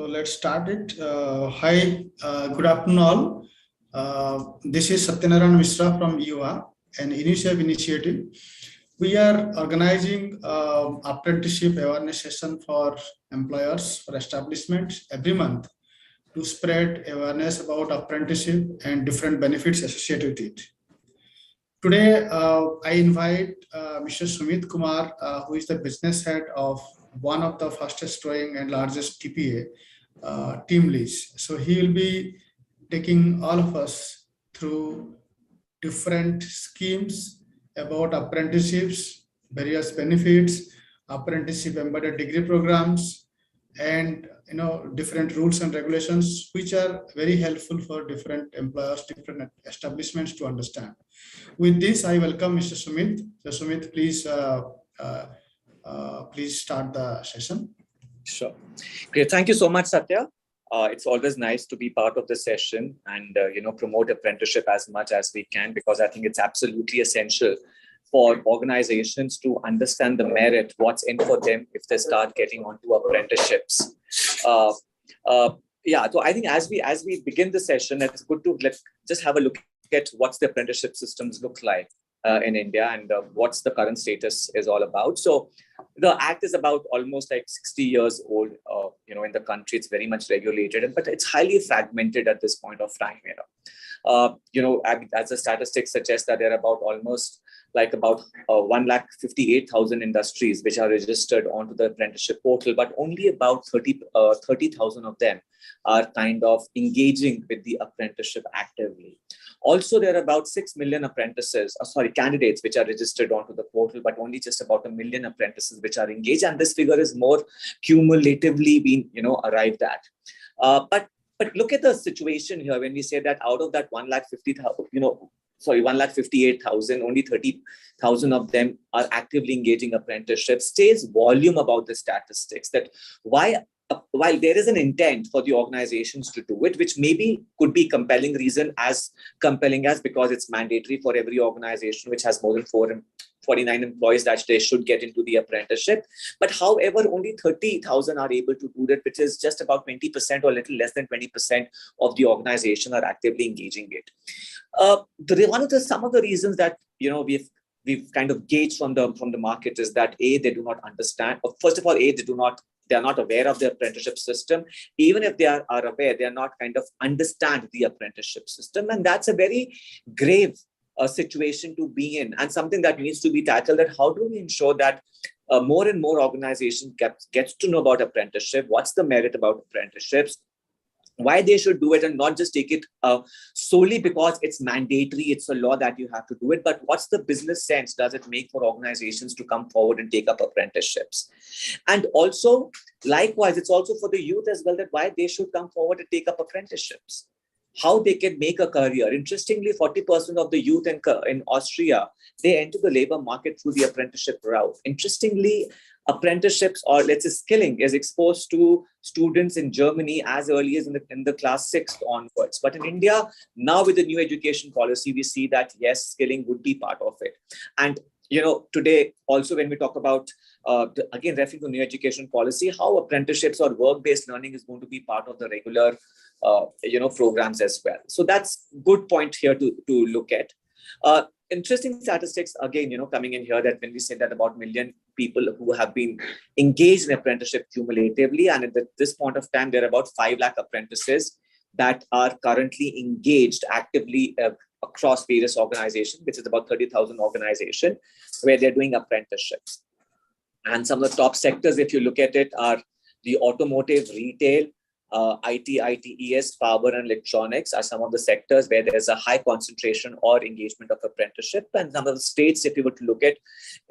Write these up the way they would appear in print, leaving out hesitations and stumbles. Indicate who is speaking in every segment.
Speaker 1: So let's start it. Hi, good afternoon all. This is Satyanarayan Mishra from UA, an initiative. We are organizing apprenticeship awareness session for employers, for establishments every month to spread awareness about apprenticeship and different benefits associated with it. Today, I invite Mr. Sumit Kumar, who is the business head of one of the fastest growing and largest TPA, team leads. So he will be taking all of us through different schemes about apprenticeships, various benefits, apprenticeship embedded degree programs, and different rules and regulations which are very helpful for different employers, different establishments to understand. With this, I welcome Mr. Sumit. So Sumit, please start the session.
Speaker 2: Sure. Great. Thank you so much, Satya. It's always nice to be part of the session and promote apprenticeship as much as we can, because I think it's absolutely essential for organizations to understand the merit, what's in for them if they start getting onto apprenticeships. So I think as we begin the session, it's good to just have a look at what's the apprenticeship systems look like in India and what's the current status is all about. So the act is about almost like 60 years old. In the country, it's very much regulated, but it's highly fragmented at this point of time. As the statistics suggest that there are about 158,000 industries which are registered onto the apprenticeship portal, but only about 30,000 of them are kind of engaging with the apprenticeship actively. Also, there are about 6 million candidates which are registered onto the portal, but only just about 1 million apprentices which are engaged. And this figure is more cumulatively being, arrived at. But look at the situation here when we say that out of that 158,000, only 30,000 of them are actively engaging apprenticeships, says volume about the statistics, that while there is an intent for the organizations to do it, which maybe could be compelling reason as compelling as because it's mandatory for every organization which has more than 49 employees that they should get into the apprenticeship. But however, only 30,000 are able to do that, which is just about 20% or a little less than 20% of the organization are actively engaging it. Some of the reasons that we've kind of gauged from the market is that they do not understand. First of all, they are not aware of the apprenticeship system. Even if they are aware, they are not kind of understand the apprenticeship system, and that's a very grave situation to be in, and something that needs to be tackled. That how do we ensure that more and more organizations gets to know about apprenticeship, what's the merit about apprenticeships, why they should do it, and not just take it solely because it's mandatory, it's a law that you have to do it, but what's the business sense does it make for organizations to come forward and take up apprenticeships? And also, likewise, it's also for the youth as well, that why they should come forward and take up apprenticeships, how they can make a career. Interestingly, 40% of the youth in Austria, they enter the labor market through the apprenticeship route. Interestingly, apprenticeships, or let's say skilling, is exposed to students in Germany as early as in the class 6th onwards. But in India, now with the new education policy, we see that yes, skilling would be part of it. And today also when we talk about, again referring to new education policy, how apprenticeships or work-based learning is going to be part of the regular programs as well. So that's good point here to look at. Interesting statistics again, coming in here, that when we say that about 1 million people who have been engaged in apprenticeship cumulatively, and at this point of time, there are about 5 lakh apprentices that are currently engaged actively across various organizations, which is about 30,000 organizations where they're doing apprenticeships. And some of the top sectors, if you look at it, are the automotive, retail, IT, ITES, power and electronics are some of the sectors where there's a high concentration or engagement of apprenticeship. And some of the states, if you were to look at,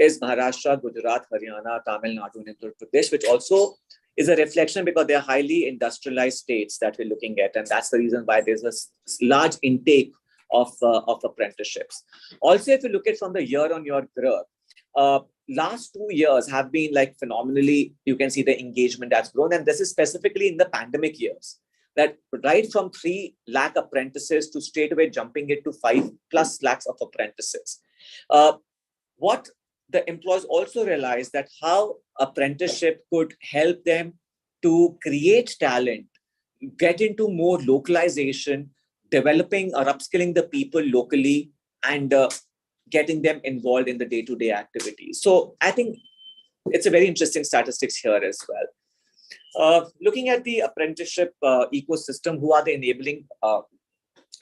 Speaker 2: is Maharashtra, Gujarat, Haryana, Tamil Nadu, and Uttar Pradesh, which also is a reflection because they're highly industrialized states that we're looking at. And that's the reason why there's a large intake of apprenticeships. Also, if you look at from the year-on-year growth, last 2 years have been like phenomenally, you can see the engagement that's grown. And this is specifically in the pandemic years, that right from 3 lakh apprentices to straight away jumping it to 5+ lakhs of apprentices. What the employers also realized that how apprenticeship could help them to create talent, get into more localization, developing or upskilling the people locally, and getting them involved in the day-to-day activities. So I think it's a very interesting statistics here as well. Looking at the apprenticeship ecosystem, who are the enabling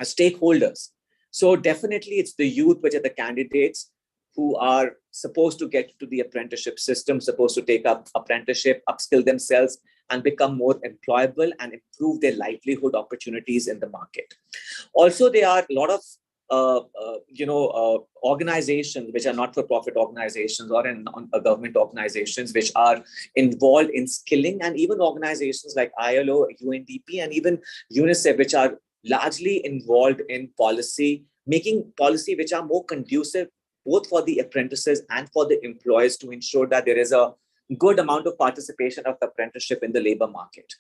Speaker 2: stakeholders? So definitely it's the youth, which are the candidates who are supposed to get to the apprenticeship system, supposed to take up apprenticeship, upskill themselves, and become more employable and improve their livelihood opportunities in the market. Also, there are a lot of organizations which are not-for-profit organizations or government organizations which are involved in skilling, and even organizations like ILO, UNDP, and even UNICEF, which are largely involved in policy, making policy which are more conducive both for the apprentices and for the employers to ensure that there is a good amount of participation of apprenticeship in the labor market.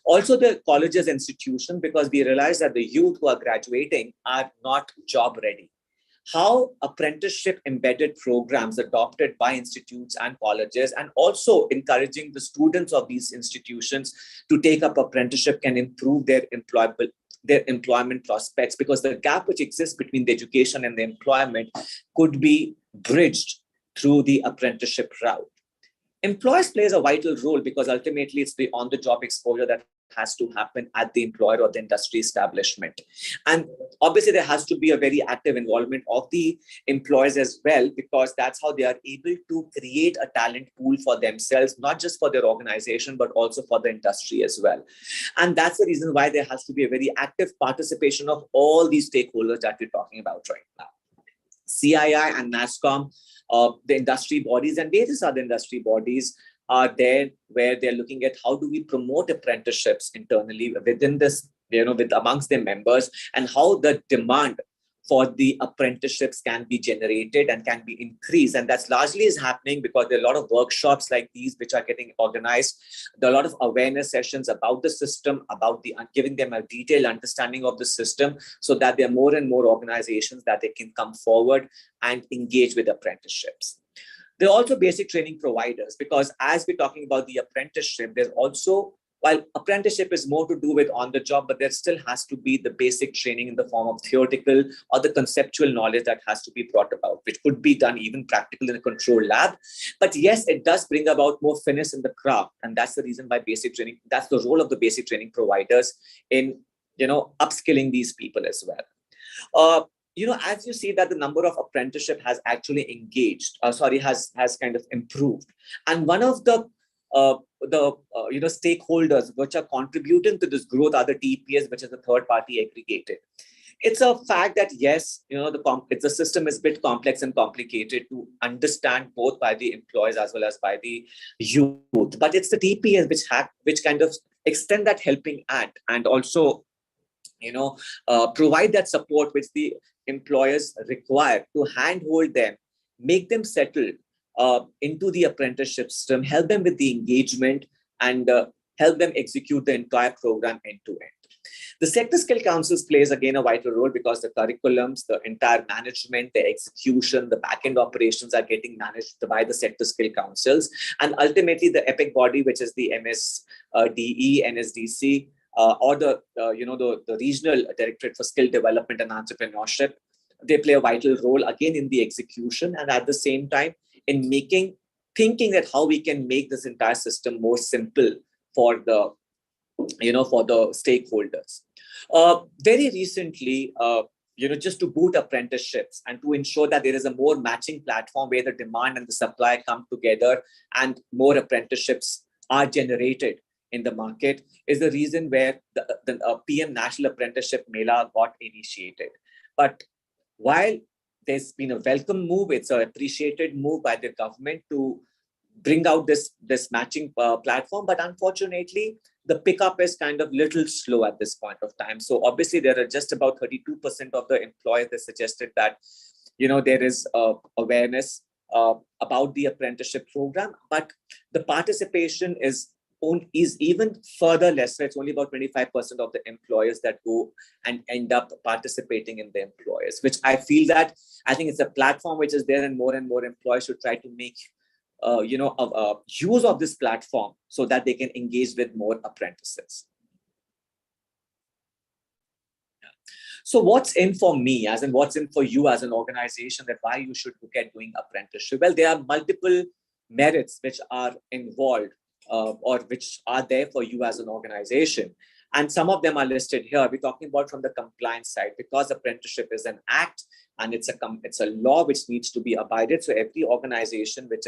Speaker 2: Also, the colleges institution, because we realize that the youth who are graduating are not job ready. How apprenticeship embedded programs adopted by institutes and colleges, and also encouraging the students of these institutions to take up apprenticeship, can improve their employment prospects, because the gap which exists between the education and the employment could be bridged through the apprenticeship route. Employers plays a vital role, because ultimately it's the on-the-job exposure that has to happen at the employer or the industry establishment. And obviously there has to be a very active involvement of the employers as well, because that's how they are able to create a talent pool for themselves, not just for their organization, but also for the industry as well. And that's the reason why there has to be a very active participation of all these stakeholders that we're talking about right now. CII and NASSCOM, the industry bodies and various other industry bodies are there, where they're looking at how do we promote apprenticeships internally within this, with amongst their members, and how the demand for the apprenticeships can be generated and can be increased. And that's largely is happening because there are a lot of workshops like these which are getting organized. There are a lot of awareness sessions about the system, about giving them a detailed understanding of the system, so that there are more and more organizations that they can come forward and engage with apprenticeships. There are also basic training providers, because as we're talking about the apprenticeship, there's also, while apprenticeship is more to do with on the job, but there still has to be the basic training in the form of theoretical or the conceptual knowledge that has to be brought about, which could be done even practical in a control lab. But yes, it does bring about more finesse in the craft. And that's the reason why basic training, that's the role of the basic training providers in, upskilling these people as well. As you see that the number of apprenticeship has actually has kind of improved. And one of the stakeholders which are contributing to this growth are the TPS, which is the third party aggregated. It's a fact that yes, the system is a bit complex and complicated to understand both by the employees as well as by the youth. But it's the TPS which kind of extend that helping hand, and also provide that support which the employers require to handhold them, make them settle into the apprenticeship system, help them with the engagement, and help them execute the entire program end to end. The sector skill councils plays again a vital role, because the curriculums, the entire management, the execution, the back-end operations are getting managed by the sector skill councils. And ultimately the EPIC body, which is the MSDE, NSDC, or the regional directorate for skill development and entrepreneurship, they play a vital role again in the execution, and at the same time in thinking that how we can make this entire system more simple for the stakeholders. Very recently, just to boot apprenticeships and to ensure that there is a more matching platform where the demand and the supply come together and more apprenticeships are generated in the market, is the reason where the PM National Apprenticeship Mela got initiated. But while there's been a welcome move, it's an appreciated move by the government to bring out this matching platform, but unfortunately, the pickup is kind of little slow at this point of time. So obviously, there are just about 32% of the employers that suggested that there is awareness about the apprenticeship program, but the participation is even further less. It's only about 25% of the employers that go and end up participating in the employers, which I think it's a platform which is there, and more employers should try to make use of this platform so that they can engage with more apprentices. So what's in for me, as in what's in for you as an organization, that why you should look at doing apprenticeship? Well, there are multiple merits which are involved or which are there for you as an organization. And some of them are listed here. We're talking about from the compliance side, because apprenticeship is an act and it's a law which needs to be abided. So every organization which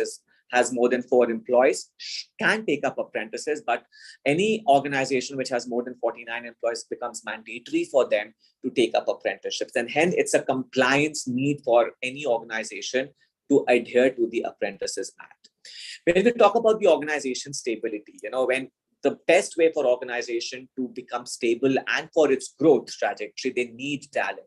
Speaker 2: has more than 4 employees can take up apprentices, but any organization which has more than 49 employees becomes mandatory for them to take up apprenticeships. And hence it's a compliance need for any organization to adhere to the Apprentices Act. When we talk about the organization stability, when the best way for organization to become stable and for its growth trajectory, they need talent.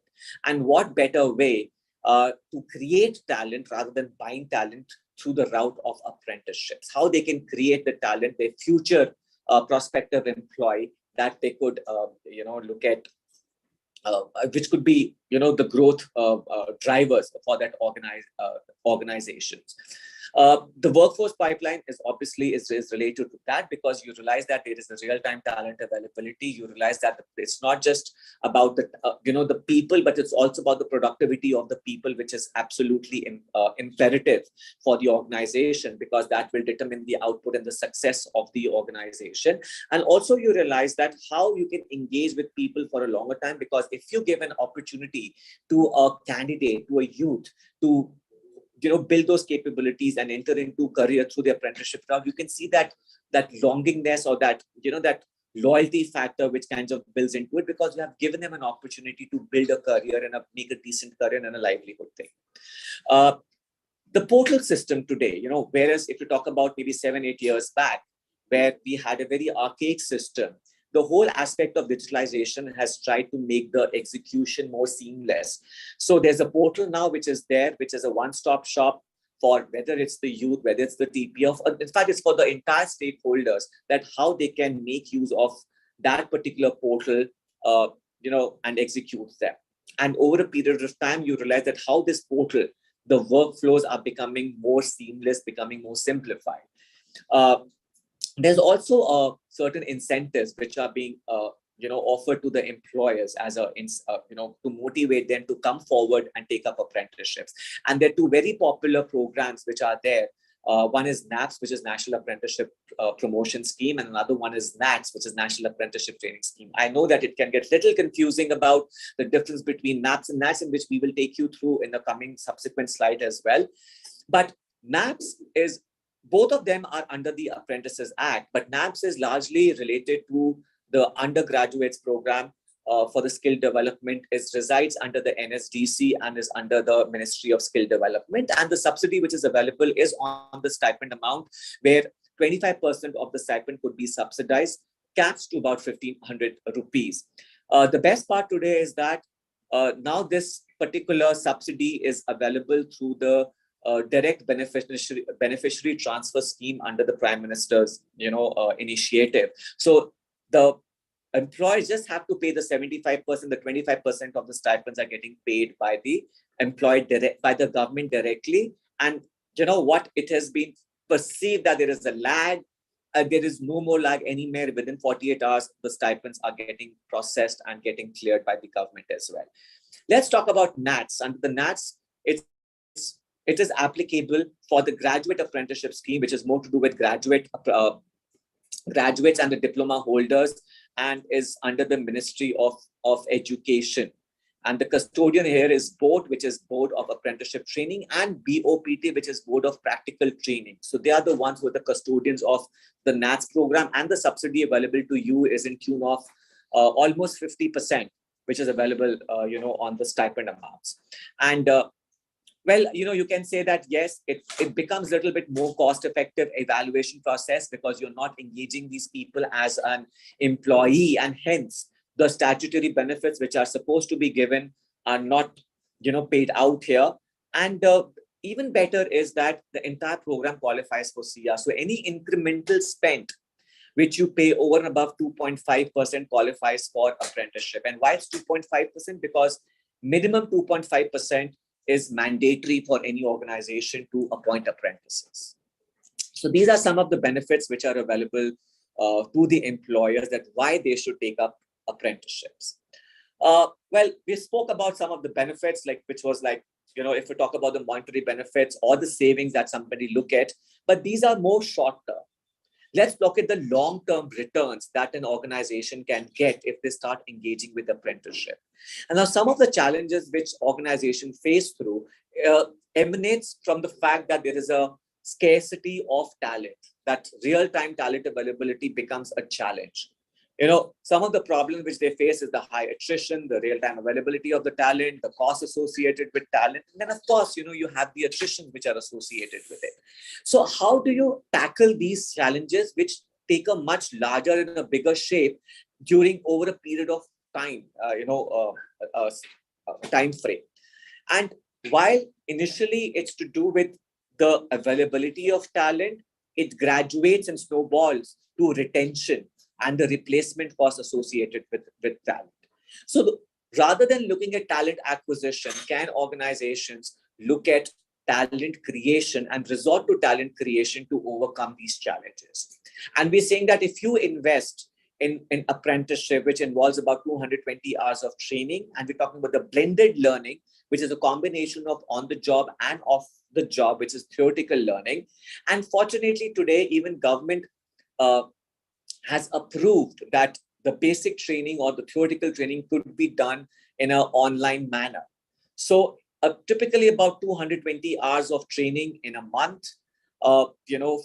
Speaker 2: And what better way to create talent rather than buying talent through the route of apprenticeships? How they can create the talent, their future prospective employee that they could, look at, which could be, the growth drivers for that organizations. The workforce pipeline is obviously is related to that, because you realize that there is a real-time talent availability. You realize that it's not just about the people, but it's also about the productivity of the people, which is absolutely imperative for the organization, because that will determine the output and the success of the organization. And also you realize that how you can engage with people for a longer time, because if you give an opportunity to a candidate, to a youth, to build those capabilities and enter into career through the apprenticeship route, you can see that longingness or that loyalty factor which kind of builds into it, because you have given them an opportunity to build a career and make a decent career and a livelihood thing. The portal system today, whereas if you talk about maybe 7-8 years back, where we had a very archaic system, the whole aspect of digitalization has tried to make the execution more seamless. So there's a portal now which is there, which is a one-stop shop for whether it's the youth, whether it's the TPF. In fact, it's for the entire stakeholders, that how they can make use of that particular portal, and execute them. And over a period of time, you realize that how this portal, the workflows are becoming more seamless, becoming more simplified. There's also certain incentives which are being offered to the employers as to motivate them to come forward and take up apprenticeships. And there are 2 very popular programs which are there. One is NAPS, which is National Apprenticeship Promotion Scheme, and another one is NATS, which is National Apprenticeship Training Scheme. I know that it can get a little confusing about the difference between NAPS and NATS, in which we will take you through in the coming subsequent slide as well. But NAPS is, both of them are under the Apprentices Act, but NAPS is largely related to the undergraduates program for the skill development. Resides under the NSDC and is under the Ministry of Skill Development. And the subsidy which is available is on the stipend amount, where 25% of the stipend could be subsidized, caps to about 1,500 rupees. The best part today is that now this particular subsidy is available through the direct beneficiary transfer scheme under the Prime Minister's initiative. So the employers just have to pay the 75%, the 25% of the stipends are getting paid by the employee by the government directly. And it has been perceived that there is a lag. There is no more lag anywhere. Within 48 hours, the stipends are getting processed and getting cleared by the government as well. Let's talk about NATS. Under the NATS, it is applicable for the graduate apprenticeship scheme, which is more to do with graduates and the diploma holders, and is under the Ministry of Education. And the custodian here is BOAT, which is Board of Apprenticeship Training, and BOPT, which is Board of Practical Training. So they are the ones who are the custodians of the NATS program, and the subsidy available to you is in tune of almost 50%, which is available, on the stipend amounts. And you can say that, yes, it becomes a little bit more cost-effective evaluation process, because you're not engaging these people as an employee, and hence the statutory benefits which are supposed to be given are not, paid out here. And even better is that the entire program qualifies for CR. So any incremental spend which you pay over and above 2.5% qualifies for apprenticeship. And why it's 2.5%? Because minimum 2.5% is mandatory for any organization to appoint apprentices. So these are some of the benefits which are available to the employers, that why they should take up apprenticeships. Well, we spoke about some of the benefits, like which was like, if we talk about the monetary benefits or the savings that somebody look at, but these are more short term. Let's look at the long-term returns that an organization can get if they start engaging with apprenticeship. And now some of the challenges which organizations face through emanates from the fact that there is a scarcity of talent, that real-time talent availability becomes a challenge. Some of the problems which they face is the high attrition, the real-time availability of the talent, the costs associated with talent. And then, of course, you have the attrition which are associated with it. So how do you tackle these challenges which take a much larger and a bigger shape over a period of time, time frame? And while initially it's to do with the availability of talent, it graduates and snowballs to retention and the replacement costs associated with talent. So rather than looking at talent acquisition, can organizations look at talent creation and resort to talent creation to overcome these challenges? And we're saying that if you invest in apprenticeship, which involves about 220 hours of training, and we're talking about the blended learning, which is a combination of on the job and off the job, which is theoretical learning. And fortunately today, even government has approved that the basic training or the theoretical training could be done in an online manner. So typically about 220 hours of training in a month,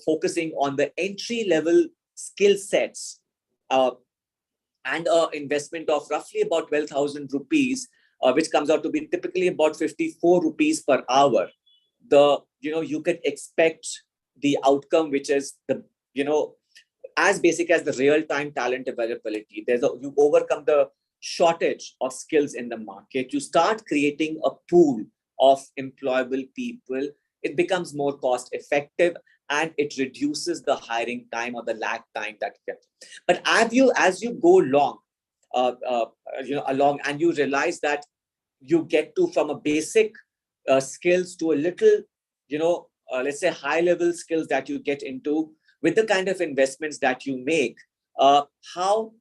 Speaker 2: focusing on the entry level skill sets, and an investment of roughly about 12,000 rupees, which comes out to be typically about 54 rupees per hour. You could expect the outcome, which is as basic as the real-time talent availability. You overcome the shortage of skills in the market. You start creating a pool of employable people. It becomes more cost-effective, and it reduces the hiring time or the lag time that you get. But as you go along, and you realize that you get to from a basic skills to a little, let's say high-level skills that you get into, with the kind of investments that you make, how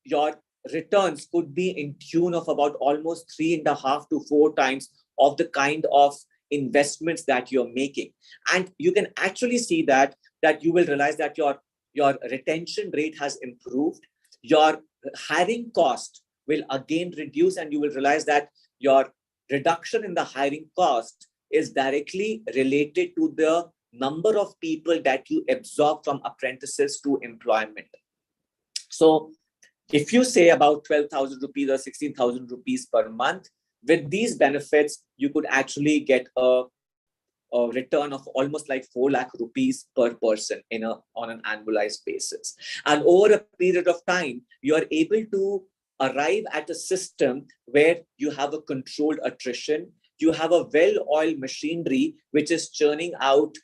Speaker 2: your returns could be in tune of about almost 3.5 to 4 times of the kind of investments that you're making. And you can actually see that you will realize that your retention rate has improved, your hiring cost will again reduce, and you will realize that your reduction in the hiring cost is directly related to the number of people that you absorb from apprentices to employment. So if you say about 12,000 rupees or 16,000 rupees per month, with these benefits, you could actually get a return of almost like 4 lakh rupees per person on an annualized basis. And over a period of time, you are able to arrive at a system where you have a controlled attrition, you have a well-oiled machinery which is churning out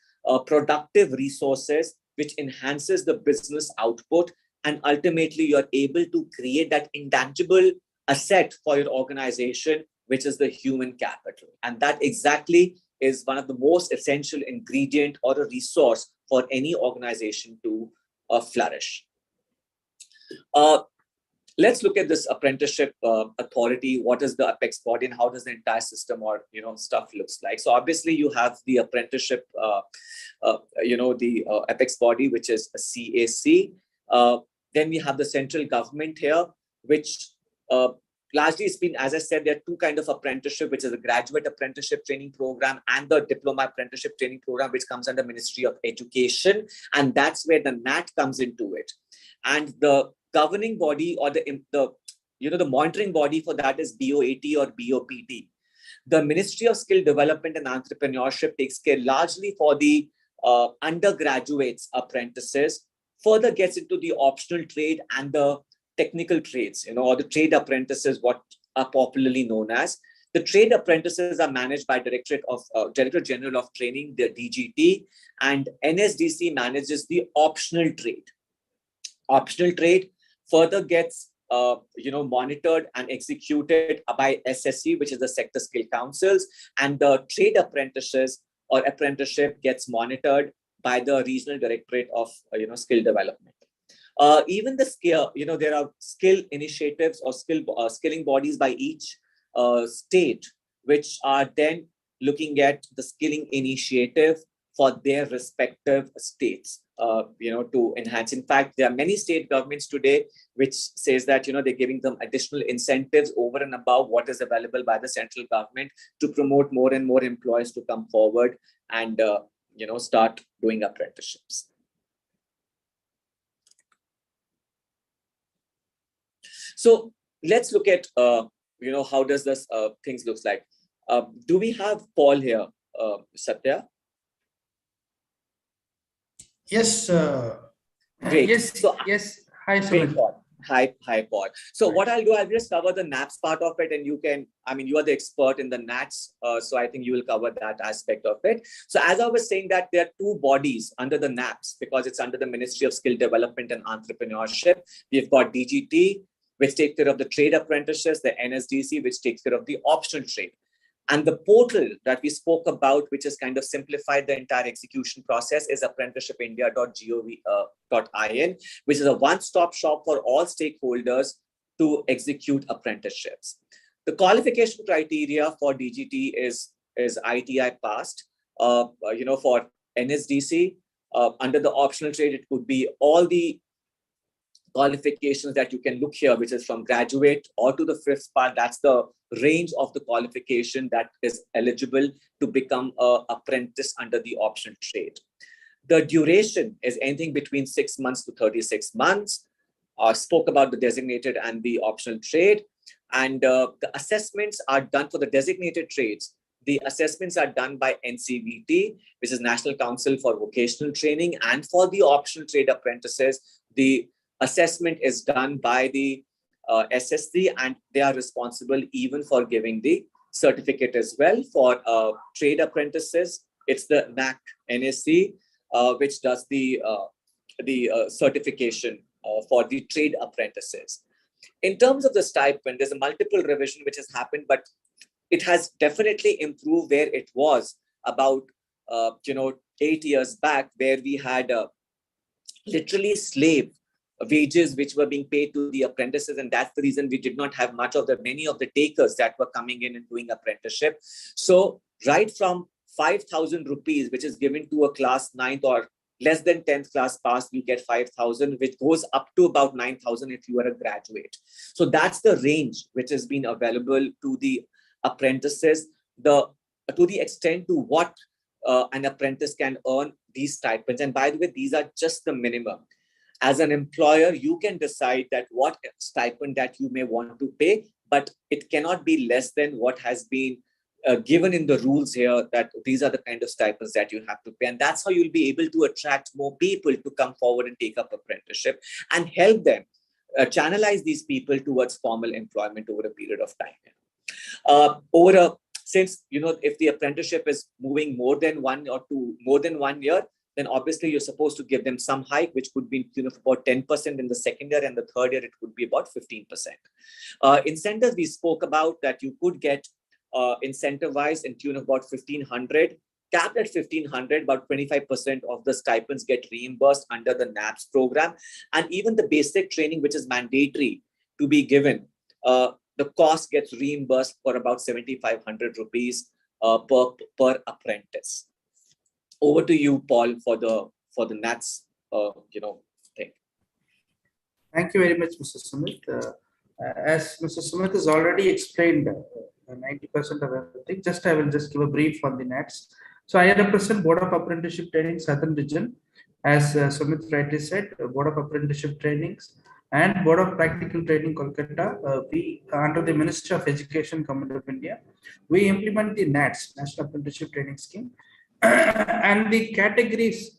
Speaker 2: productive resources, which enhances the business output, and ultimately you're able to create that intangible asset for your organization, which is the human capital. And that exactly is one of the most essential ingredient or a resource for any organization to flourish. Let's look at this apprenticeship authority. What is the apex body, and how does the entire system or stuff looks like? So obviously you have the apprenticeship, the apex body, which is a CAC. Then we have the central government here, which largely it's been, as I said, there are 2 kinds of apprenticeship, which is a graduate apprenticeship training program and the diploma apprenticeship training program, which comes under Ministry of Education. And that's where the NAT comes into it. And the governing body or the monitoring body for that is BOAT or BOPT. The Ministry of Skill Development and Entrepreneurship takes care largely for the undergraduates apprentices, further gets into the optional trade and the technical trades, or the trade apprentices, what are popularly known as. The trade apprentices are managed by Director General of Training, the DGT, and NSDC manages the optional trade. Optional trade further gets monitored and executed by SSC, which is the Sector Skill Councils, and the trade apprentices or apprenticeship gets monitored by the Regional Directorate of Skill Development. Even the skill, there are skill initiatives or skilling bodies by each state, which are then looking at the skilling initiative for their respective states, to enhance. In fact, there are many state governments today which says that, they're giving them additional incentives over and above what is available by the central government to promote more and more employees to come forward and, start doing apprenticeships. So let's look at, how does this things looks like. Do we have Paul here, Satya?
Speaker 1: Yes.
Speaker 2: Great.
Speaker 3: Yes.
Speaker 2: So,
Speaker 3: yes. Hi,
Speaker 2: great,
Speaker 3: Sumit.
Speaker 2: Paul. Hi, Paul. So what I'll do, I'll just cover the NAPS part of it, and you can, you are the expert in the NATS, so I think you will cover that aspect of it. So as I was saying that there are two bodies under the NAPS, because it's under the Ministry of Skill Development and Entrepreneurship. We've got DGT, which takes care of the trade apprentices, the NSDC, which takes care of the optional trade. And the portal that we spoke about, which has kind of simplified the entire execution process, is apprenticeshipindia.gov.in, which is a one-stop shop for all stakeholders to execute apprenticeships. The qualification criteria for DGT is ITI passed. For NSDC, under the optional trade, it would be all the qualifications that you can look here, which is from graduate or to the fifth part. That's the range of the qualification that is eligible to become an apprentice under the optional trade. The duration is anything between 6 months to 36 months. Spoke about the designated and the optional trade. And the assessments are done for the designated trades. The assessments are done by NCVT, which is National Council for Vocational Training. And for the optional trade apprentices, the assessment is done by the SSC, and they are responsible even for giving the certificate as well. For trade apprentices, it's the NAC NSC, which does the certification for the trade apprentices. In terms of the stipend, there's a multiple revision which has happened, but it has definitely improved where it was about 8 years back, where we had literally slave wages which were being paid to the apprentices, and that's the reason we did not have many of the takers that were coming in and doing apprenticeship. So right from 5,000 rupees, which is given to a class 9th or less than 10th class pass, you get 5,000, which goes up to about 9,000 if you are a graduate. So that's the range which has been available to the apprentices, to the extent to what an apprentice can earn these stipends. And by the way, these are just the minimum. As an employer, you can decide that what stipend that you may want to pay, but it cannot be less than what has been given in the rules here, that these are the kind of stipends that you have to pay. And that's how you'll be able to attract more people to come forward and take up apprenticeship and help them channelize these people towards formal employment over a period of time. Since, if the apprenticeship is moving more than 1 year, then obviously you're supposed to give them some hike, which could be about 10% in the second year, and the third year it would be about 15%. Incentives we spoke about, that you could get incentivized in tune of about 1,500, capped at 1,500, about 25% of the stipends get reimbursed under the NAPS program. And even the basic training, which is mandatory to be given, the cost gets reimbursed for about 7,500 rupees per apprentice. Over to you, Paul, for the NATS thing.
Speaker 3: Thank you very much, Mr. Sumit. As Mr. Sumit has already explained 90% of everything, I will just give a brief on the NATS. So I represent Board of Apprenticeship Training Southern Region. As Sumit rightly said, Board of Apprenticeship Trainings and Board of Practical Training Kolkata, we under the Ministry of Education, Government of India, we implement the NATS, National Apprenticeship Training Scheme. And the categories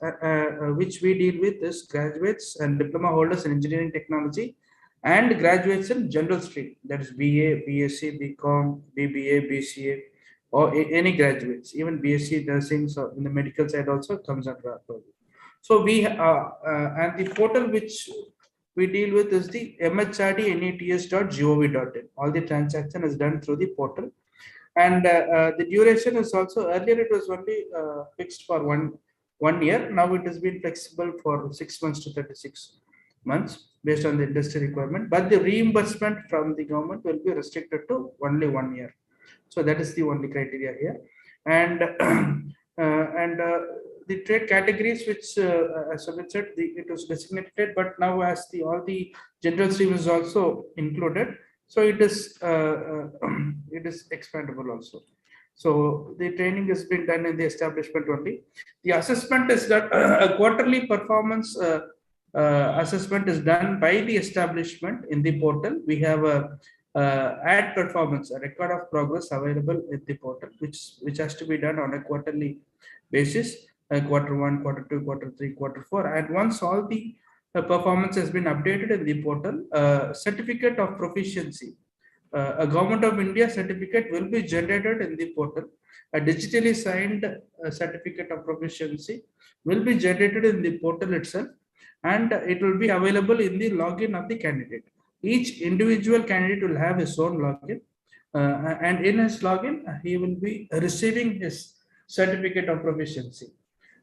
Speaker 3: which we deal with is graduates and diploma holders in engineering technology, and graduates in general stream, that is BA, BSc, BCom, BBA, BCA, or any graduates, even BSc nursing, so in the medical side also comes under our purview. So we and the portal which we deal with is the mhrdnats.gov.in. All the transaction is done through the portal. And the duration is also, earlier it was only fixed for 1 year. Now it has been flexible for 6 months to 36 months based on the industry requirement, but the reimbursement from the government will be restricted to only 1 year. So that is the only criteria here. And the trade categories which, as Sumit said, it was designated, but now as all the general stream is also included, so it is it is expandable also. So the training has been done in the establishment only. The assessment is done, a quarterly performance assessment is done by the establishment in the portal. We have a ad performance, a record of progress available in the portal, which has to be done on a quarterly basis, quarter 1, quarter 2, quarter 3, quarter 4. And once all the performance has been updated in the portal, certificate of proficiency, a Government of India certificate will be generated in the portal. A digitally signed certificate of proficiency will be generated in the portal itself, and it will be available in the login of the candidate. Each individual candidate will have his own login, and in his login, he will be receiving his certificate of proficiency.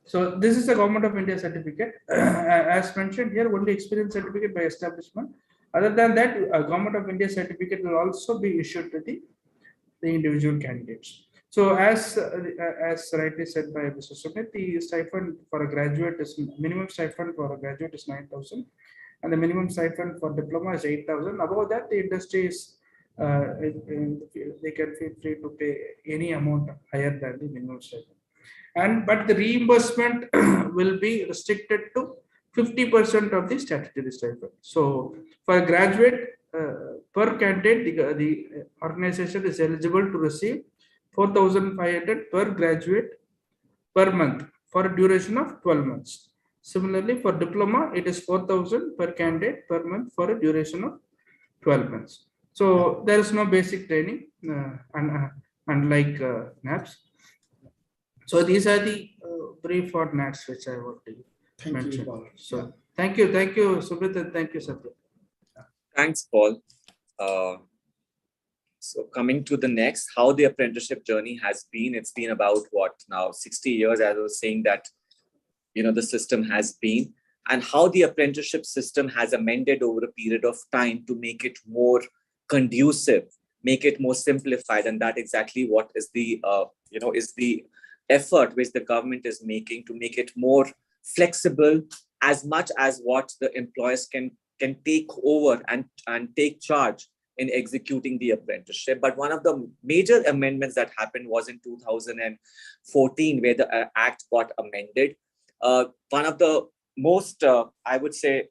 Speaker 3: So this is the Government of India certificate. As mentioned here, only experience certificate by establishment. Other than that, a Government of India certificate will also be issued to the individual candidates. So as rightly said by Mr. Sumit, the stipend for a graduate is, minimum stipend for a graduate is 9,000, and the minimum stipend for diploma is 8,000. Above that, the industry is they can feel free to pay any amount higher than the minimum stipend. But the reimbursement will be restricted to 50% of the statutory stipend. So for a graduate, per candidate, the organization is eligible to receive 4,500 per graduate per month for a duration of 12 months. Similarly, for diploma, it is 4,000 per candidate per month for a duration of 12 months. So there is no basic training, unlike NAPS. So these are the brief for NATS which I want to mention.
Speaker 1: Paul.
Speaker 3: So thank you, Sumit, and thank you, Satya.
Speaker 2: Thanks, Paul. So coming to the next, how the apprenticeship journey has been. It's been about what now, 60 years, as I was saying, that the system has been, and how the apprenticeship system has amended over a period of time to make it more conducive, make it more simplified, and that exactly what is the is the effort which the government is making to make it more flexible, as much as what the employers can take over and take charge in executing the apprenticeship. But one of the major amendments that happened was in 2014, where the Act got amended. One of the most, I would say,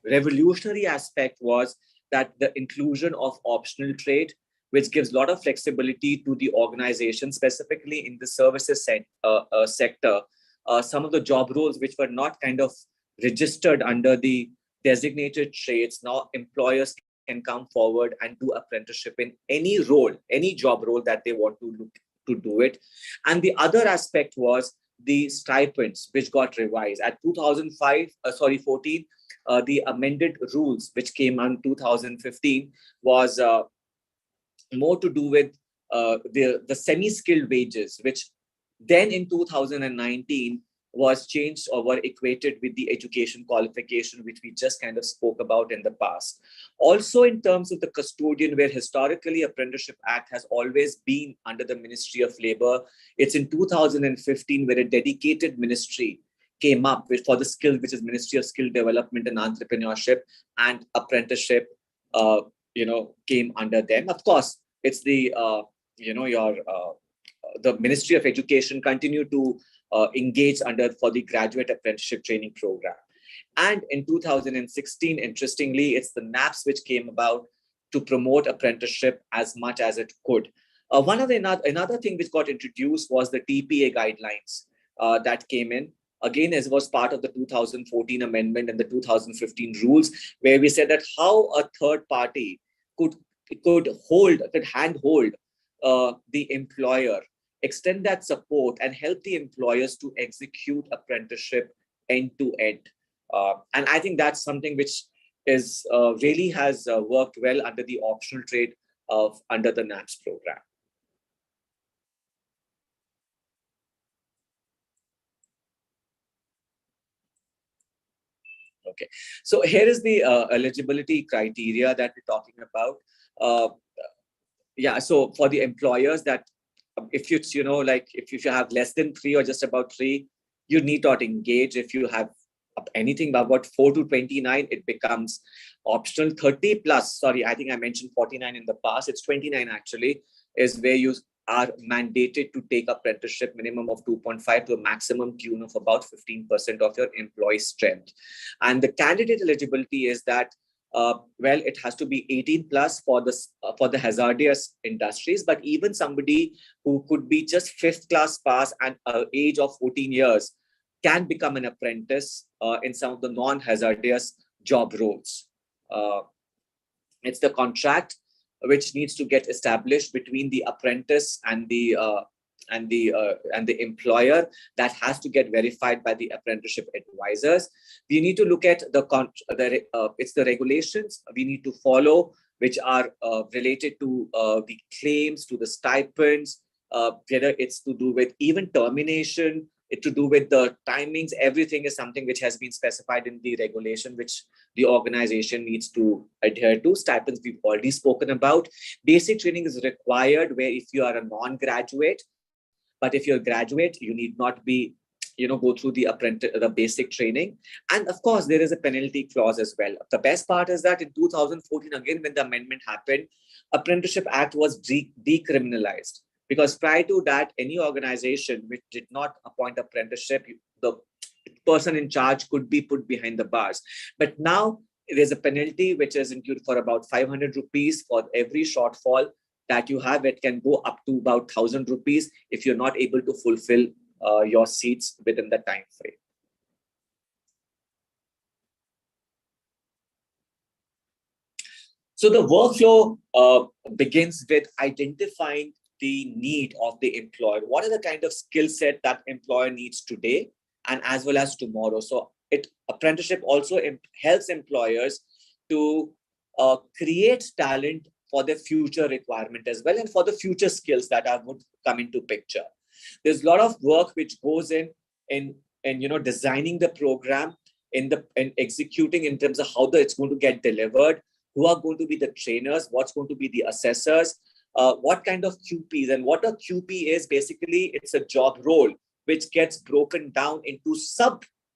Speaker 2: revolutionary aspect was that the inclusion of optional trade, which gives a lot of flexibility to the organization, specifically in the services sector. Some of the job roles which were not kind of registered under the designated trades, now employers can come forward and do apprenticeship in any role, any job role that they want to do it. And the other aspect was the stipends, which got revised. At 14, the amended rules, which came on 2015, was more to do with the semi-skilled wages, which then in 2019 was changed or were equated with the education qualification, which we just kind of spoke about in the past. Also, in terms of the custodian, where historically Apprenticeship Act has always been under the Ministry of Labor, it's in 2015 where a dedicated ministry came up with for the skill, which is Ministry of Skill Development and Entrepreneurship, and apprenticeship came under them. Of course, it's the the Ministry of Education continue to engage for the graduate apprenticeship training program. And in 2016, interestingly, it's the NAPS which came about to promote apprenticeship as much as it could. Another thing which got introduced was the TPA guidelines that came in. Again, as was part of the 2014 amendment and the 2015 rules, where we said that how a third party could handhold the employer, extend that support, and help the employers to execute apprenticeship end to end. And I think that's something which is really has worked well under the optional trade under the NAPS program. Okay. So here is the eligibility criteria that we're talking about. Yeah. So for the employers that if you, like if you have less than 3 or just about 3, you need not engage. If you have anything about 4 to 29, it becomes optional. 30 plus, sorry, I think I mentioned 49 in the past. It's 29 actually, is where you are mandated to take apprenticeship minimum of 2.5 to a maximum tune of about 15% of your employee strength. And the candidate eligibility is that well, it has to be 18 plus for the hazardous industries, but even somebody who could be just 5th class pass and age of 14 years can become an apprentice in some of the non-hazardous job roles. It's the contract which needs to get established between the apprentice and the employer, that has to get verified by the apprenticeship advisors. We need to look at it's the regulations we need to follow, which are related to the claims, to the stipends, whether it's to do with even termination, it to do with the timings. Everything is something which has been specified in the regulation, which the organization needs to adhere to. Stipends we've already spoken about. Basic training is required where if you are a non-graduate, but if you're a graduate, you need not be, go through the basic training. And of course, there is a penalty clause as well. The best part is that in 2014, again, when the amendment happened, Apprenticeship Act was decriminalized. Because prior to that, any organization which did not appoint apprenticeship, the person in charge could be put behind the bars. But now there's a penalty which is included for about 500 rupees for every shortfall that you have. It can go up to about 1,000 rupees if you're not able to fulfill your seats within the time frame. So the workflow begins with identifying the need of the employer. What are the kind of skill set that employer needs today and as well as tomorrow? So apprenticeship also helps employers to create talent for their future requirement as well, and for the future skills that would come into picture. There's a lot of work which goes in designing the program, in executing in terms of how it's going to get delivered, who are going to be the trainers, what's going to be the assessors, what kind of QPs. And what a QP is, basically, it's a job role which gets broken down into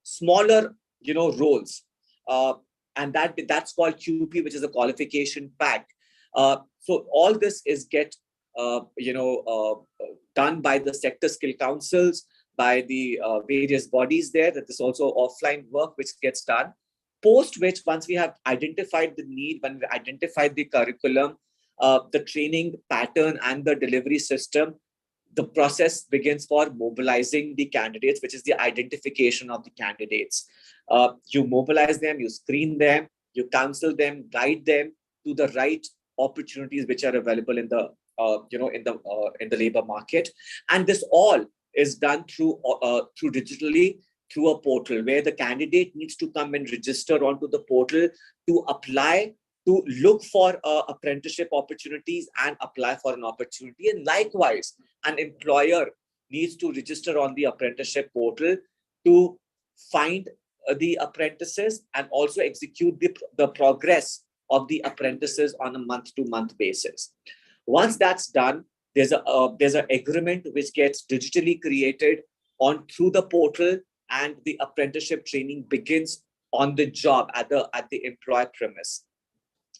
Speaker 2: smaller, roles. And that's called QP, which is a qualification pack. So all this is done by the sector skill councils, by the various bodies there. That is also offline work which gets done. Post which, once we have identified the need, when we identified the curriculum, the training pattern and the delivery system, the process begins for mobilizing the candidates, which is the identification of the candidates. You mobilize them, you screen them, you counsel them, guide them to the right opportunities which are available in the in the labor market. And this all is done through digitally, through a portal where the candidate needs to come and register onto the portal to apply, to look for apprenticeship opportunities and apply for an opportunity. And likewise, an employer needs to register on the apprenticeship portal to find the apprentices and also execute the progress of the apprentices on a month-to-month basis. Once that's done, there's an agreement which gets digitally created through the portal, and the apprenticeship training begins on the job at the employer premise.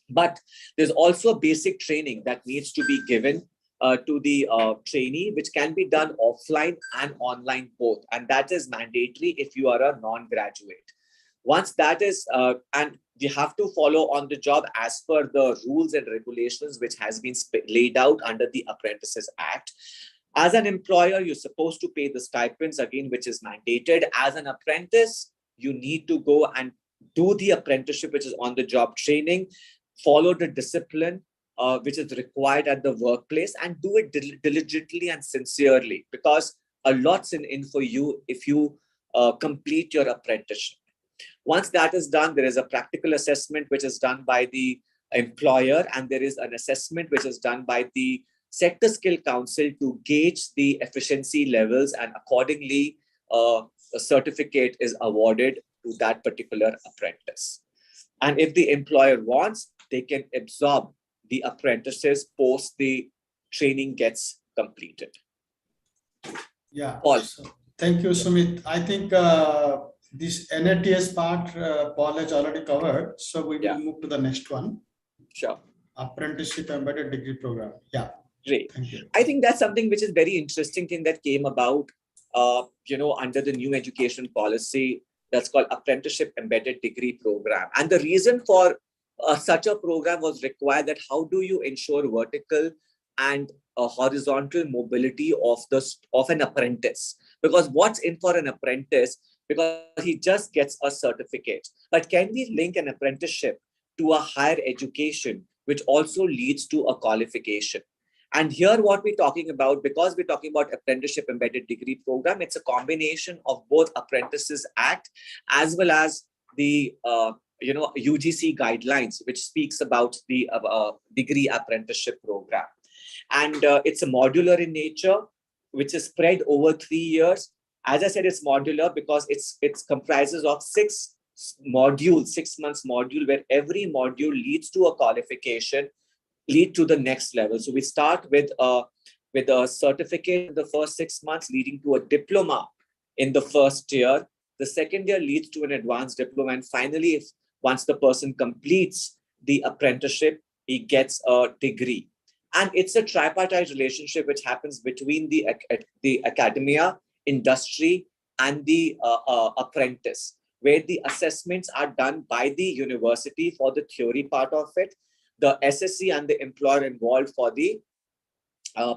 Speaker 2: But there's also basic training that needs to be given to the trainee, which can be done offline and online both. And that is mandatory if you are a non-graduate. Once that is, and you have to follow on the job as per the rules and regulations which has been laid out under the Apprentices Act. As an employer, you're supposed to pay the stipends, again, which is mandated. As an apprentice, you need to go and do the apprenticeship, which is on the job training, follow the discipline which is required at the workplace, and do it diligently and sincerely, because a lot's in for you if you complete your apprenticeship. Once that is done, there is a practical assessment which is done by the employer, and there is an assessment which is done by the Sector Skill Council to gauge the efficiency levels, and accordingly, a certificate is awarded to that particular apprentice. And if the employer wants, they can absorb the apprentices post the training gets completed.
Speaker 1: Yeah.
Speaker 2: Paul.
Speaker 1: So, thank you, Sumit. I think this NATS part, Paul has already covered. So we will move to the next one.
Speaker 2: Sure.
Speaker 1: Apprenticeship Embedded Degree Program. Yeah.
Speaker 2: Great.
Speaker 1: Thank you.
Speaker 2: I think that's something which is very interesting thing that came about, under the new education policy that's called Apprenticeship Embedded Degree Program. And the reason for such a program was required that how do you ensure vertical and horizontal mobility of an apprentice? Because what's in for an apprentice? Because he just gets a certificate. But can we link an apprenticeship to a higher education, which also leads to a qualification? And here what we're talking about, because we're talking about Apprenticeship Embedded Degree Program, it's a combination of both Apprentices Act as well as the UGC guidelines, which speaks about the degree apprenticeship program. And it's a modular in nature, which is spread over 3 years. As I said, it's modular because it comprises of 6 modules, 6 months module, where every module leads to a qualification, lead to the next level. So we start with a certificate in the first 6 months, leading to a diploma in the first year. The second year leads to an advanced diploma. And finally, once the person completes the apprenticeship, he gets a degree. And it's a tripartite relationship which happens between the academia, industry, and the apprentice, where the assessments are done by the university for the theory part of it, the SSC and the employer involved for the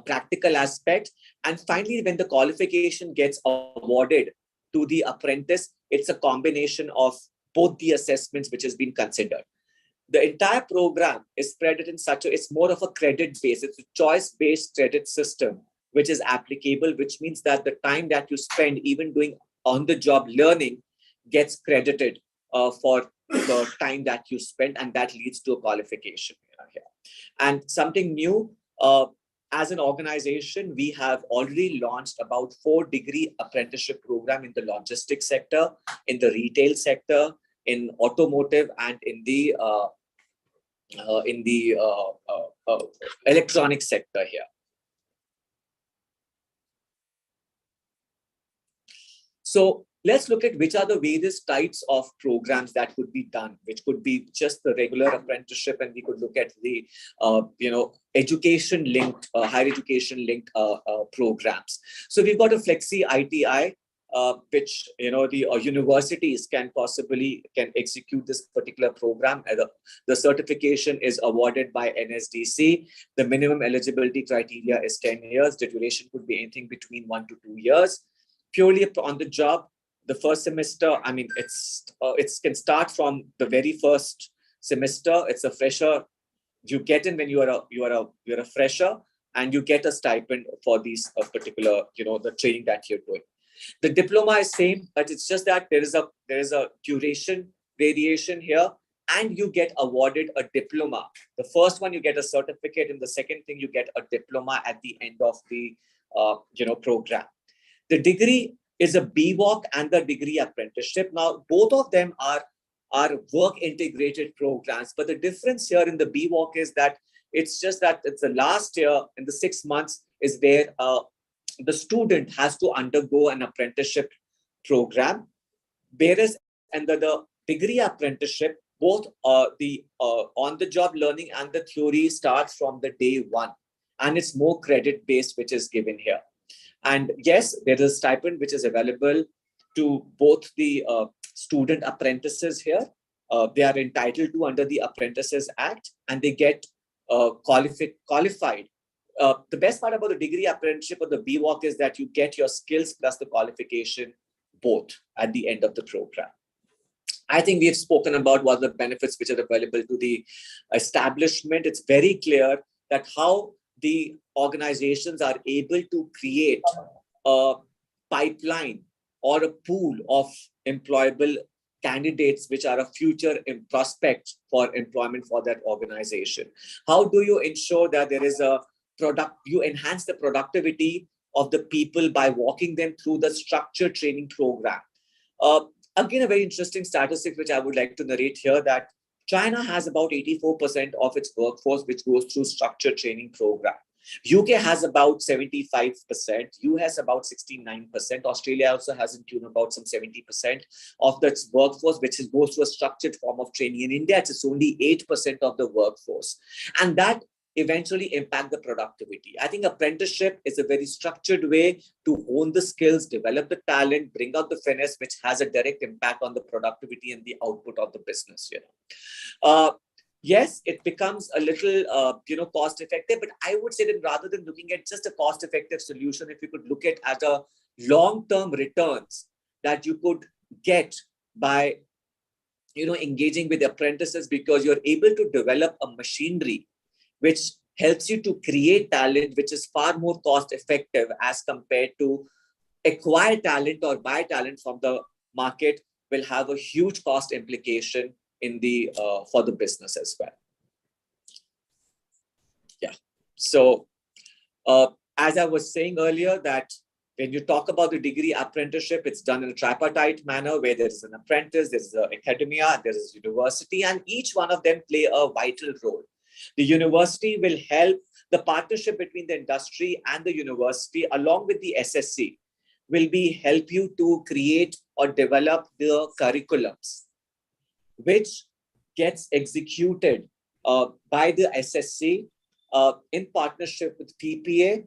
Speaker 2: practical aspect. And finally, when the qualification gets awarded to the apprentice, it's a combination of both the assessments which has been considered. The entire program is spread in it's more of a credit base. It's a choice-based credit system, which is applicable, which means that the time that you spend even doing on-the-job learning gets credited for the time that you spend, and that leads to a qualification here. And something new, as an organization, we have already launched about 4 degree apprenticeship program in the logistics sector, in the retail sector, in automotive, and in the electronic sector here. So let's look at which are the various types of programs that could be done, which could be just the regular apprenticeship, and we could look at the education-linked, higher education-linked programs. So we've got a Flexi ITI, which the universities can execute this particular program. The certification is awarded by NSDC. The minimum eligibility criteria is 10 years. The duration could be anything between 1 to 2 years. Purely on the job, the first semester, I mean, it can start from the very first semester. It's a fresher. You get in when you're a fresher, and you get a stipend for these particular, the training that you're doing. The diploma is same, but it's just that there is a duration variation here, and you get awarded a diploma. The first one, you get a certificate, and the second thing, you get a diploma at the end of the program. The degree is a BWalk and the degree apprenticeship. Now, both of them are work integrated programs, but the difference here in the BWalk is that it's just that it's the last year in the 6 months is where the student has to undergo an apprenticeship program, whereas under the degree apprenticeship, both the on-the-job learning and the theory starts from the day 1, and it's more credit-based, which is given here. And yes, there is a stipend which is available to both the student apprentices here. They are entitled to under the Apprentices Act, and they get qualified. The best part about the degree apprenticeship or the BWalk is that you get your skills plus the qualification both at the end of the program. I think we've spoken about what the benefits which are available to the establishment. It's very clear that how the organizations are able to create a pipeline or a pool of employable candidates which are a future prospect for employment for that organization. How do you ensure that there is you enhance the productivity of the people by walking them through the structured training program? again, a very interesting statistic which I would like to narrate here, that China has about 84% of its workforce which goes through structured training program. UK has about 75%, US about 69%, Australia also has in tune about some 70% of its workforce which goes through a structured form of training. In India, it's only 8% of the workforce. And that eventually impact the productivity. I think apprenticeship is a very structured way to hone the skills, develop the talent, bring out the finesse, which has a direct impact on the productivity and the output of the business. Yes, it becomes a little, cost effective, but I would say that rather than looking at just a cost effective solution, if you could look at a long-term returns that you could get by, engaging with apprentices, because you're able to develop a machinery which helps you to create talent, which is far more cost effective as compared to acquire talent or buy talent from the market, will have a huge cost implication in the for the business as well. Yeah. So as I was saying earlier, that when you talk about the degree apprenticeship, it's done in a tripartite manner where there is an apprentice, there's an academia, there is university, and each one of them play a vital role. The university will help. The partnership between the industry and the university, along with the SSC, will help you to create or develop the curriculums, which gets executed by the SSC in partnership with PPA.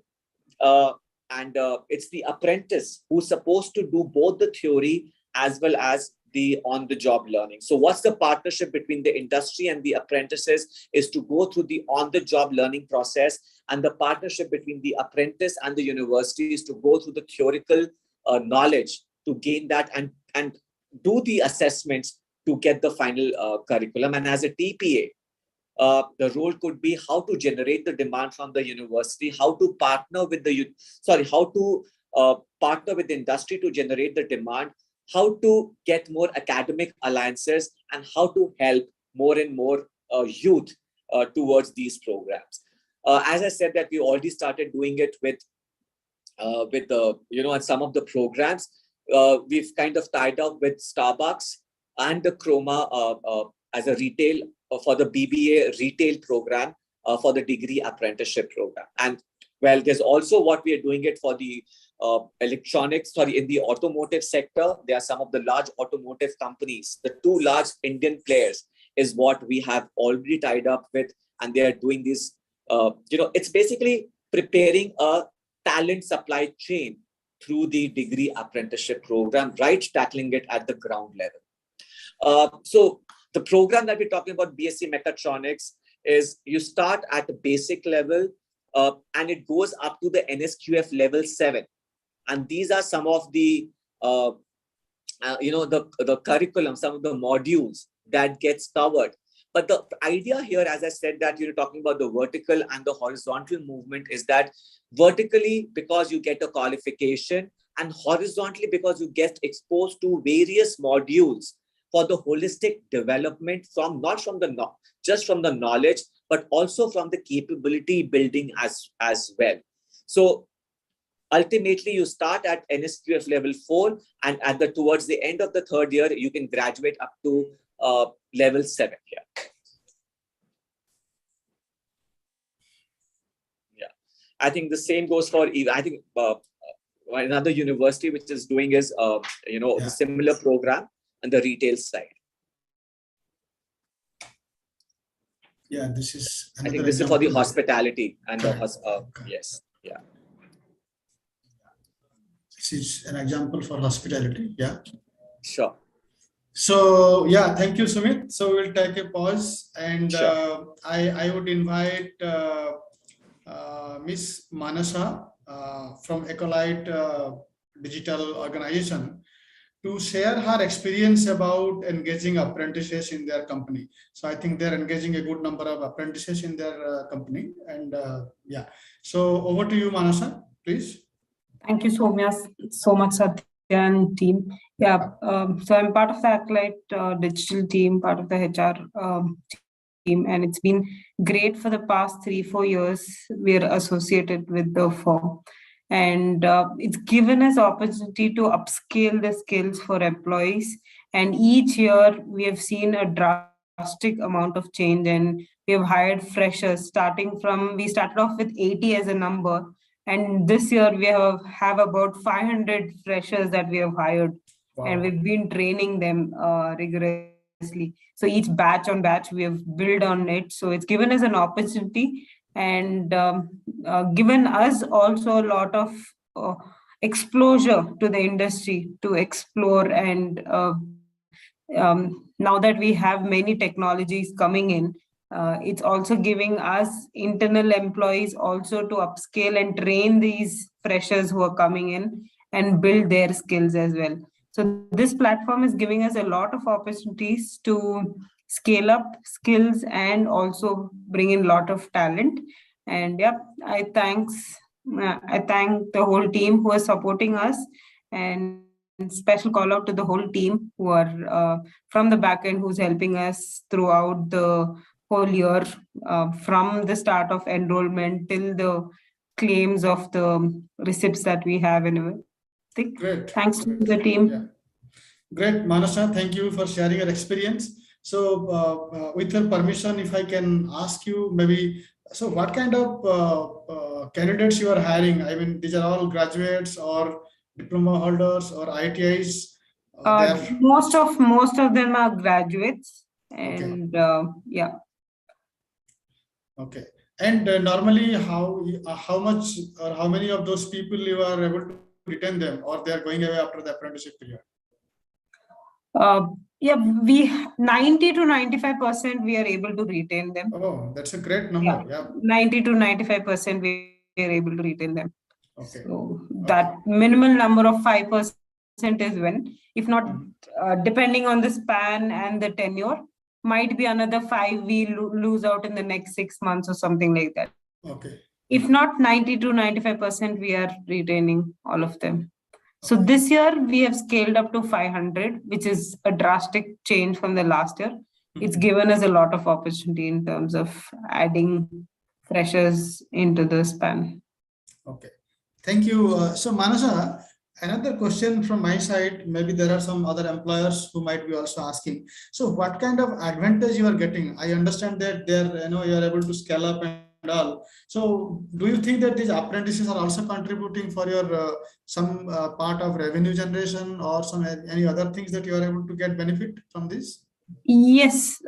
Speaker 2: And it's the apprentice who's supposed to do both the theory as well as the on-the-job learning. So what's the partnership between the industry and the apprentices is to go through the on-the-job learning process, and the partnership between the apprentice and the university is to go through the theoretical knowledge to gain that and do the assessments to get the final curriculum. And as a TPA, the role could be how to generate the demand from the university, how to partner with partner with the industry to generate the demand, how to get more academic alliances, and how to help more and more youth towards these programs. As I said, that we already started doing it with some of the programs. We've kind of tied up with Starbucks and the Chroma as a retail for the BBA retail program for the degree apprenticeship program. And well, there's also what we are doing it for the in the automotive sector. There are some of the large automotive companies. The two large Indian players is what we have already tied up with, and they are doing this. It's basically preparing a talent supply chain through the degree apprenticeship program, right? Tackling it at the ground level. So the program that we're talking about, BSc Mechatronics, is you start at the basic level and it goes up to the NSQF level 7. And these are some of the, the curriculum, some of the modules that gets covered. But the idea here, as I said, that you're talking about the vertical and the horizontal movement, is that vertically, because you get a qualification, and horizontally, because you get exposed to various modules for the holistic development not just from the knowledge, but also from the capability building as well. So ultimately, you start at NSQF level 4, and towards the end of the third year, you can graduate up to level 7 here. Yeah, I think the same goes for I think another university which is doing is the similar program on the retail side.
Speaker 1: Yeah, this is.
Speaker 2: I think this is for the hospitality and yes, yeah.
Speaker 1: This is an example for hospitality. Yeah.
Speaker 2: Sure.
Speaker 1: So yeah, thank you, Sumit. So we'll take a pause, and
Speaker 2: sure.
Speaker 1: I would invite Miss Manasa from Ecolite Digital Organization to share her experience about engaging apprentices in their company. So I think they're engaging a good number of apprentices in their company, and yeah. So over to you, Manasa, please.
Speaker 4: Thank you so much, Satya and team. Yeah, so I'm part of the Acolyte digital team, part of the HR team, and it's been great for the past 3-4 years. We're associated with the firm, and it's given us opportunity to upscale the skills for employees And each year we have seen a drastic amount of change, and we have hired freshers we started off with 80 as a number. And this year we have about 500 freshers that we have hired.
Speaker 1: Wow.
Speaker 4: And we've been training them rigorously. So each batch on batch we have built on it. So it's given us an opportunity, and given us also a lot of exposure to the industry to explore. And now that we have many technologies coming in, it's also giving us internal employees also to upscale and train these freshers who are coming in and build their skills as well. So this platform is giving us a lot of opportunities to scale up skills and also bring in a lot of talent. And yeah, I thank the whole team who are supporting us, and special call out to the whole team who are from the back end, who's helping us throughout the whole year, from the start of enrollment till the claims of the receipts that we have in everything.
Speaker 1: Great.
Speaker 4: Thanks to
Speaker 1: Great.
Speaker 4: the team.
Speaker 1: Yeah. Great, Manasa. Thank you for sharing your experience. So, with your permission, if I can ask you, maybe, so what kind of candidates you are hiring? I mean, these are all graduates or diploma holders or ITIs?
Speaker 4: Most of them are graduates, and yeah.
Speaker 1: Okay. And normally, how much or how many of those people you are able to retain them, or they are going away after the apprenticeship period?
Speaker 4: Yeah, we 90 to 95% we are able to retain them.
Speaker 1: Oh, that's a great number. Yeah.
Speaker 4: 90 to 95% we are able to retain them.
Speaker 1: Okay.
Speaker 4: So that minimal number of 5% is when, if not, depending on the span and the tenure, might be another 5 we lose out in the next 6 months or something like that.
Speaker 1: Okay.
Speaker 4: If not, 90 to 95% we are retaining all of them. So this year we have scaled up to 500, which is a drastic change from the last year. It's given us a lot of opportunity in terms of adding freshers into the span.
Speaker 1: Okay. Thank you. So Manasa, another question from my side, maybe there are some other employers who might be also asking. So what kind of advantage you are getting? I understand that there, you are able to scale up and all. So do you think that these apprentices are also contributing for your some part of revenue generation or any other things that you are able to get benefit from this?
Speaker 4: Yes,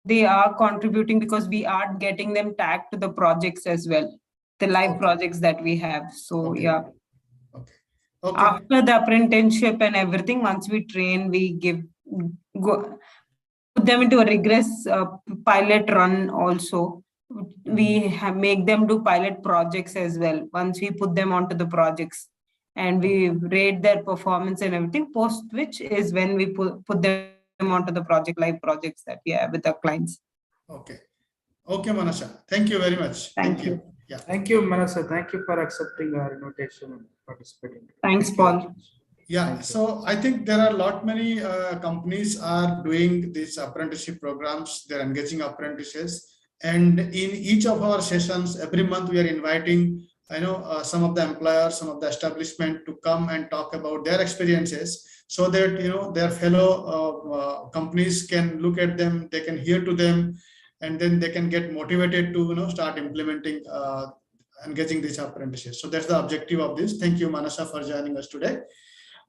Speaker 4: they are contributing because we are getting them tagged to the projects as well, the live projects that we have. So yeah.
Speaker 1: Okay.
Speaker 4: After the apprenticeship and everything, once we train, we put them into a rigorous pilot run also. We make them do pilot projects as well. Once we put them onto the projects and we rate their performance and everything, post which is when we put them onto the live projects that we have with our clients.
Speaker 1: Okay. Okay, Manasa. Thank you very much.
Speaker 4: Thank you.
Speaker 1: Yeah.
Speaker 3: Thank you, Manasa. Thank you for accepting our invitation and participating.
Speaker 4: Thanks, Paul.
Speaker 1: Yeah, so I think there are a lot many companies are doing these apprenticeship programs. They're engaging apprentices, and in each of our sessions, every month we are inviting, some of the employers, some of the establishment to come and talk about their experiences, so that their fellow companies can look at them, they can hear to them, and then they can get motivated to start implementing, engaging these apprentices. So that's the objective of this. Thank you, Manasa, for joining us today.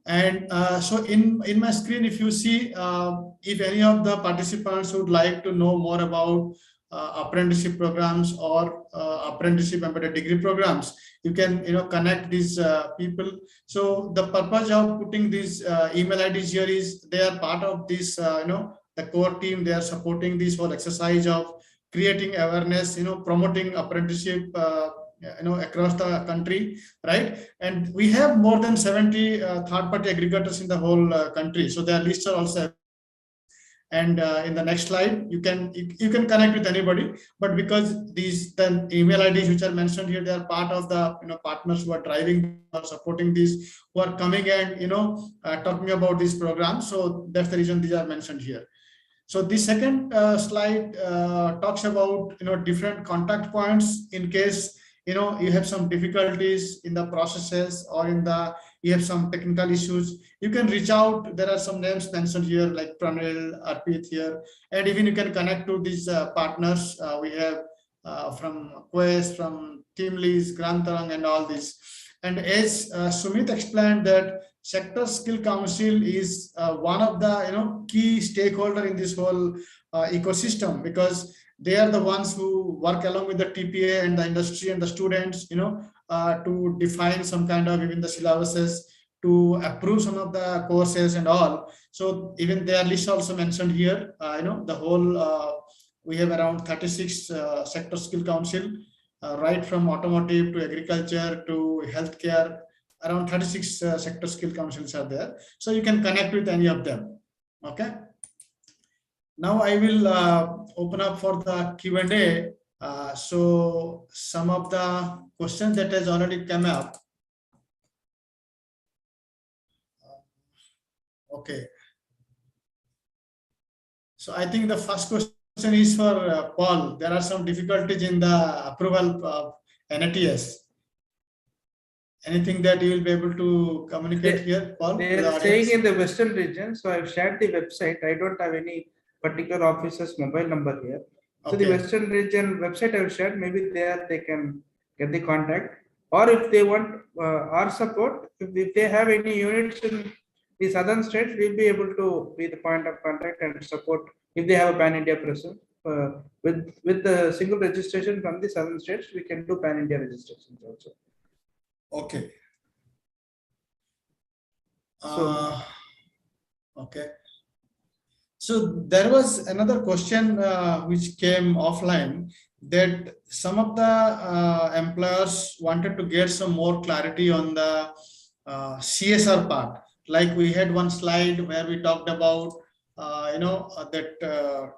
Speaker 1: And so in my screen, if you see, if any of the participants would like to know more about apprenticeship programs or apprenticeship embedded degree programs, you can connect these people. So the purpose of putting these email IDs here is they are part of this the core team. They are supporting this whole exercise of creating awareness, promoting apprenticeship across the country, right? And we have more than 70 third-party aggregators in the whole country. So their lists are also. And in the next slide, you can connect with anybody, but because the email IDs which are mentioned here, they are part of the partners who are driving or supporting these, who are coming and talking about these programs. So that's the reason these are mentioned here. So the second slide talks about different contact points in case you have some difficulties in the processes or in the you have some technical issues, you can reach out. There are some names mentioned here like Pranil, Arpit here, and even you can connect to these partners. We have from Quest, from Teamlease, Grantarang, and all this. And as Sumit explained that Sector Skill Council is one of the key stakeholder in this whole ecosystem, because they are the ones who work along with the TPA and the industry and the students, to define some kind of even the syllabuses, to approve some of the courses and all. So even their list also mentioned here. The whole we have around 36 sector skill council, right from automotive to agriculture to healthcare. Around 36 sector skill councils are there. So you can connect with any of them. Okay. Now I will open up for the Q&A. So some of the questions that has already come up. Okay. So I think the first question is for Paul. There are some difficulties in the approval of NATS. Anything that you will be able to communicate here, Paul?
Speaker 3: They are staying in the Western region. So I've shared the website. I don't have any particular officer's mobile number here. So the Western region website I've shared, maybe there they can get the contact. Or if they want our support, if they have any units in the southern states, we'll be able to be the point of contact and support if they have a pan-India presence. With the single registration from the southern states, we can do pan-India registrations also.
Speaker 1: Okay. Okay. So there was another question which came offline, that some of the employers wanted to get some more clarity on the CSR part. Like we had one slide where we talked about, that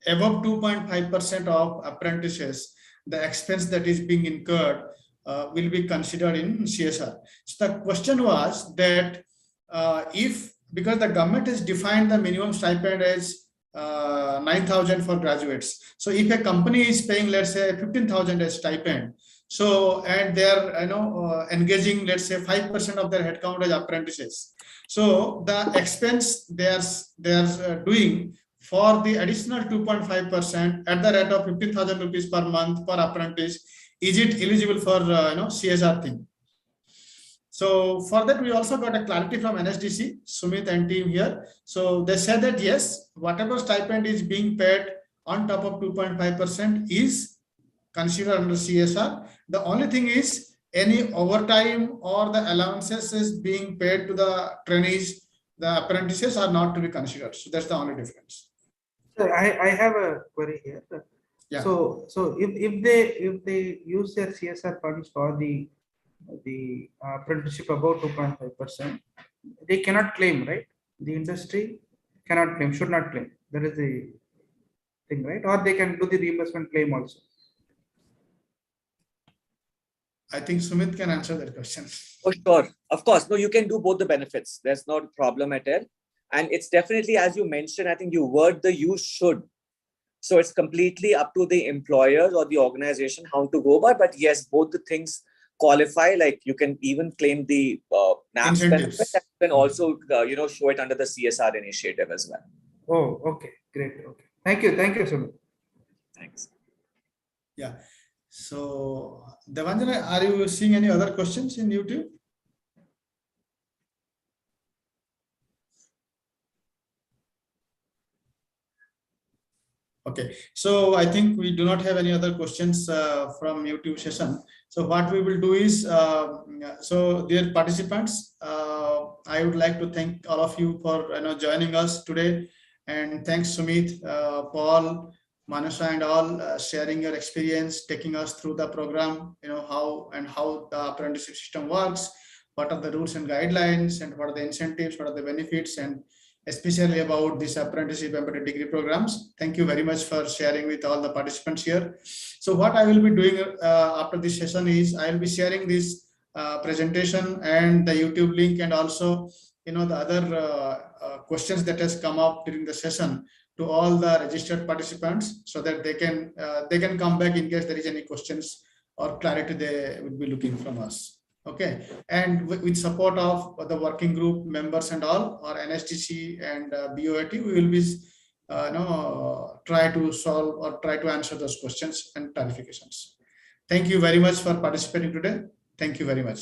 Speaker 1: above 2.5% of apprentices, the expense that is being incurred will be considered in CSR. So the question was that because the government has defined the minimum stipend as 9,000 for graduates. So if a company is paying, let's say 15,000 as stipend, so and they are engaging, let's say 5% of their headcount as apprentices. So the expense they are doing for the additional 2.5% at the rate of 15,000 rupees per month per apprentice, is it eligible for CSR thing? So for that, we also got a clarity from NSDC, Sumit and team here. So they said that yes, whatever stipend is being paid on top of 2.5% is considered under CSR. The only thing is any overtime or the allowances is being paid to the trainees, the apprentices are not to be considered. So that's the only difference.
Speaker 3: So I have a query here.
Speaker 1: Yeah.
Speaker 3: So if they use their CSR funds for the apprenticeship above 2.5%, they cannot claim, right? The industry cannot claim, should not claim. That is the thing, right? Or they can do the reimbursement claim also.
Speaker 1: I think Sumit can answer that question.
Speaker 2: For sure. Of course. No, you can do both the benefits. There's not a problem at all. And it's definitely, as you mentioned, I think you word the you should. So it's completely up to the employer or the organization how to go about. But yes, both the things qualify. Like you can even claim the NAPS benefit, and you can also show it under the CSR initiative as well.
Speaker 3: Oh, okay, great. Okay, thank you so much.
Speaker 2: Thanks.
Speaker 1: Yeah. So Devanjana, are you seeing any other questions in YouTube? Okay, so I think we do not have any other questions from YouTube session. So what we will do is, so dear participants, I would like to thank all of you for joining us today, and thanks Sumit, Paul, Manasa, and all sharing your experience, taking us through the program. How the apprenticeship system works, what are the rules and guidelines, and what are the incentives, what are the benefits, and especially about this apprenticeship embedded degree programs. Thank you very much for sharing with all the participants here. So what I will be doing after this session is I will be sharing this presentation and the YouTube link, and also the other questions that has come up during the session to all the registered participants, so that they can come back in case there is any questions or clarity they would be looking from us. Okay, and with support of the working group members and all, or NSTC and BOIT, we will be try to solve or try to answer those questions and clarifications. Thank you very much for participating today. Thank you very much.